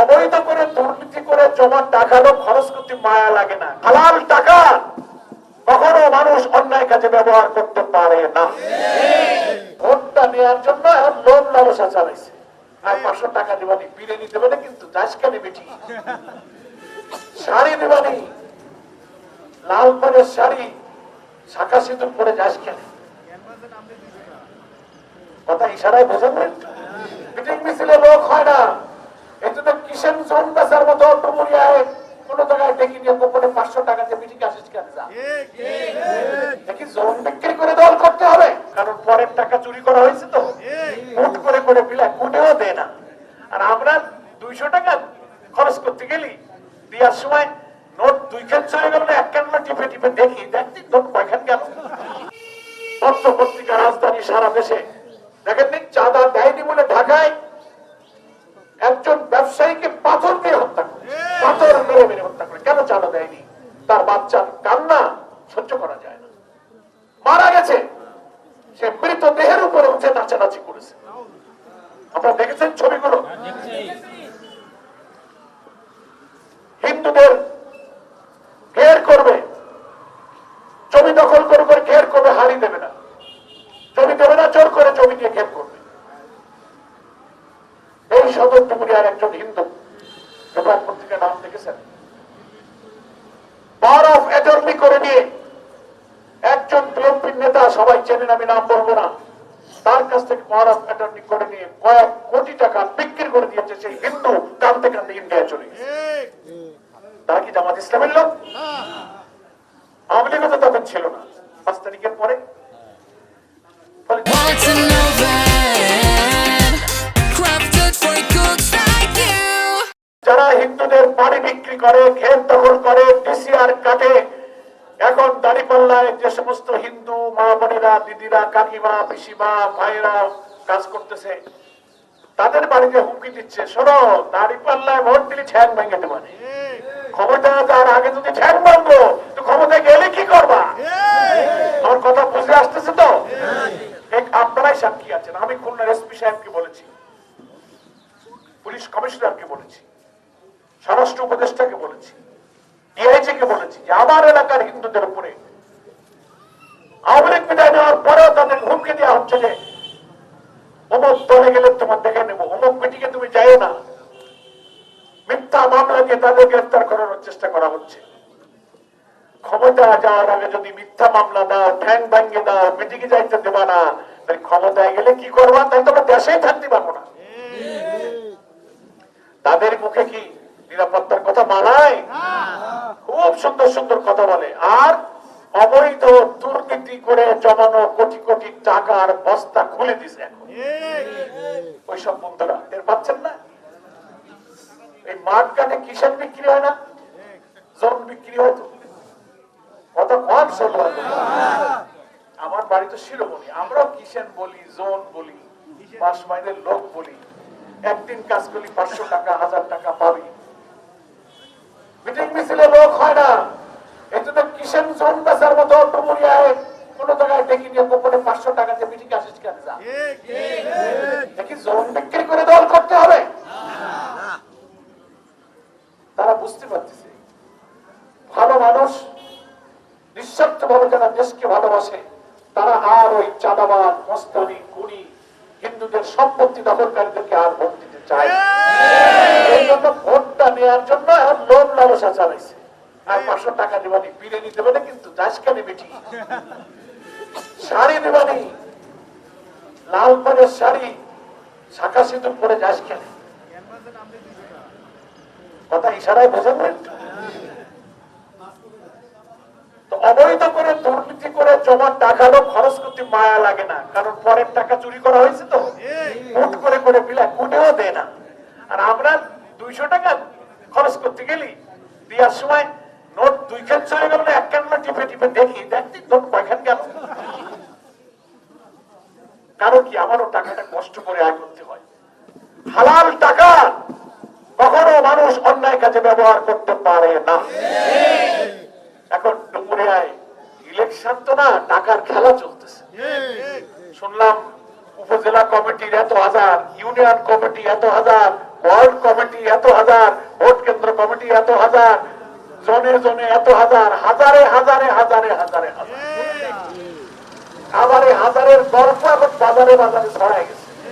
অবৈধ করে দুর্নীতি করে জমা টাকারও খরচ করতে মায়া লাগে না। হালাল টাকা কখনো মানুষ অন্যায় কাজে ব্যবহার করতে পারে না। ভোটটা নেওয়ার জন্য এখন লোভ লালসা চালাইছে। আর 500 টাকা দিবানি, বিরিয়ানি দেবে না, কিন্তু যাস কেন বেটি, শাড়ি দিবানি, লাল পাড়ের শাড়ি, শাখা সিঁদুর পরে যাস কেন? কথা ইশারায় বোঝেন না? মিটিং মিছিলে লোক হয় না, এই জন্য কিষেন জোন বেচার মতো ডুমুরিয়ায় কোন জায়গায় ডেকে নিয়ে গোপনে 500 টাকা দিয়ে মিটিং আসিস কেন? যা দেখি জোন বিক্রি করে দল করতে হবে, কারণ পরের টাকা চুরি করা হয়েছে তো। কোট করে করে বিলাই কোটেও দেয় না। আর আমরা 200 টাকা খরচ করতে গেলি দেওয়ার সময় নোট 2 খান চলে গেল না, 1 খান টিপে টিপে দেখি দেখছি নোট কয়খান গেল। পত্র পত্রিকা রাজধানী সারা দেশে দেখেন নি, চাঁদা দেয়নি বলে ঢাকায় একজন ব্যবসায়ীকে পাথর দিয়ে হত্যা করে, পাথর মেরে মেরে হত্যা করে। কেন চাঁদা দেয়নি? তার বাচ্চার কান্না সহ্য করা যায় না, মারা গেছে, সে মৃত দেহের উপরে উঠে নাচানাচি করেছে। আপনারা দেখেছেন ছবিগুলো? হিন্দুদের ঘের করবে, জমি দখল করে করে ঘের করবে, হারি দেবে না, জমি দেবে না, জোর করে জমি দিয়ে ঘের করবে। এই সদর ডুমুরিয়ার একজন হিন্দু, পেপার পত্রিকার নাম দেখেছেন, পাওয়ার অফ অ্যাটর্নি করে নিয়ে একজন বিএনপির নেতা, সবাই চেনেন, আমি নাম বলবো না, তার কাছ থেকে পাওয়ার অফ অ্যাটর্নি করে নিয়ে কয়েক কোটি টাকা বিক্রি করে দিয়েছে সেই হিন্দু। কাঁদতে কাঁদতে ইন্ডিয়া চলে গেছে। তারা কি জামাত ইসলামের লোক? আওয়ামী লীগও তো তখন ছিল না। 5 তারিখের পরে যারা হিন্দুদের বাড়ি বিক্রি করে, ক্ষেত দখল করে, ডিসিআর কাটে, এখন দাঁড়িপাল্লায় যে সমস্ত হিন্দু মা বোনেরা, দিদিরা, কাকিমা, পিসিমা, ভাইরা কাজ করতেছে, তাদের বাড়িতে হুমকি দিচ্ছে, শোনো, দাঁড়িপাল্লায় ভোট দিলে ঠ্যাং ভেঙে দেবে। ক্ষমতা যার আগে যদি ঠ্যাং ভাঙবো, তো ক্ষমতায় গেলে কি করবা? আমার কথা বুঝে আসতেছে তো? আপনারাই সাক্ষী আছেন। আমি খুলনার এসপি সাহেবকে বলেছি, পুলিশ কমিশনারকে বলেছি, স্বরাষ্ট্র উপদেষ্টাকে বলেছি, ডিআইজি কে বলেছি যে আমার এলাকার হিন্দুদের উপরে আওয়ামী লীগ বিদায় নেওয়ার পরেও তাদের হুমকি দেওয়া হচ্ছে যে অমুক দলে গেলে তোমার দেখে নেবো, অমুক মিটিংয়ে তুমি যাই না। মিথ্যা মামলা দিয়ে তাদের গ্রেফতার করানোর চেষ্টা করা হচ্ছে। ক্ষমতা যাওয়ার আগে যদি মিথ্যা মামলা দাও, ঠ্যাং ভাঙ্গে দাও, মিটিংয়ে যাইতে দেবা না, তাহলে ক্ষমতায় গেলে কি করবা? তাই তোমরা দেশেই থাকতে পারবো না। তাদের মুখে কি নিরাপত্তার কথা মানায়? খুব সুন্দর সুন্দর কথা বলে, আর অবৈধ দুর্নীতি করে জমানো কোটি কোটি টাকার বস্তা খুলে দিছে। এখন ওইসব বন্ধুরা টের পাচ্ছেন না? এই মাঠ ঘাটে কিষেন বিক্রি হয় না, জোন বিক্রি হয় তো। কত কম সব। আমার বাড়ি তো শিরোমণি, আমরাও কিষেন বলি, জোন বলি, 5 মাইলের লোক বলি। একদিন কাজ করলি 500 টাকা, 1000 টাকা পাবি। মিটিং মিছিলে লোক হয় না, এই জন্য কিষেন জোন বেচার মতো ডুমুরিয়ায় কোন জায়গায় ডেকে নিয়ে গোপনে 500 টাকা দিয়ে মিটিং আসিস কেন? যা দেখি জোন বিক্রি করে দল করতে হবে। তারা বুঝতে পারতেছে ভালো মানুষ, নিঃস্বার্থ ভাবে যারা দেশকে ভালোবাসে, তারা আর ওই চাঁদাবাদ, মস্তানি, খুনি, হিন্দুদের সম্পত্তি দখলকারীদেরকে আর ভোট দিতে চায়। এই জন্য ভোটটা নেওয়ার জন্য এখন লোভ লালসা চালাইছে। আর 500 টাকা দিবানি, বিরিয়ানি দেবে না, কিন্তু যাস কেন বেটি, শাড়ি দিবানি, লাল পাড়ের শাড়ি, শাখা সিঁদুর পরে যাস কেন? কথা ইশারায় বোঝেন না? তো অবৈধ করে দুর্নীতি করে জমা টাকারও খরচ করতে মায়া লাগে না, কারণ পরের টাকা চুরি করা হয়েছে তো। কোট করে করে বিলাই কোটেও দেয় না। আর আমরা 200 টাকা খরচ করতে গেলি দেওয়ার সময় নোট 2 খান চলে গেল না, 1 খান টিপে টিপে দেখি দেখছি নোট কয়খান গেল। কারণ কি, আমারও টাকাটা কষ্ট করে আয় করতে হয়। হালাল টাকা কখনো মানুষ অন্যায় কাজে ব্যবহার করতে পারে না। এখন ডুমুরিয়ায় ইলেকশন তো না, টাকার খেলা চলতেছে। শুনলাম উপজেলা কমিটির এত হাজার, ইউনিয়ন কমিটি এত হাজার, ওয়ার্ড কমিটি এত হাজার, ভোট কেন্দ্র কমিটি এত হাজার, জনে জনে এত হাজার, হাজারে হাজারে হাজারে হাজারে হাজার, আবার এই হাজারের গল্প এখন বাজারে বাজারে ছড়াই গেছে।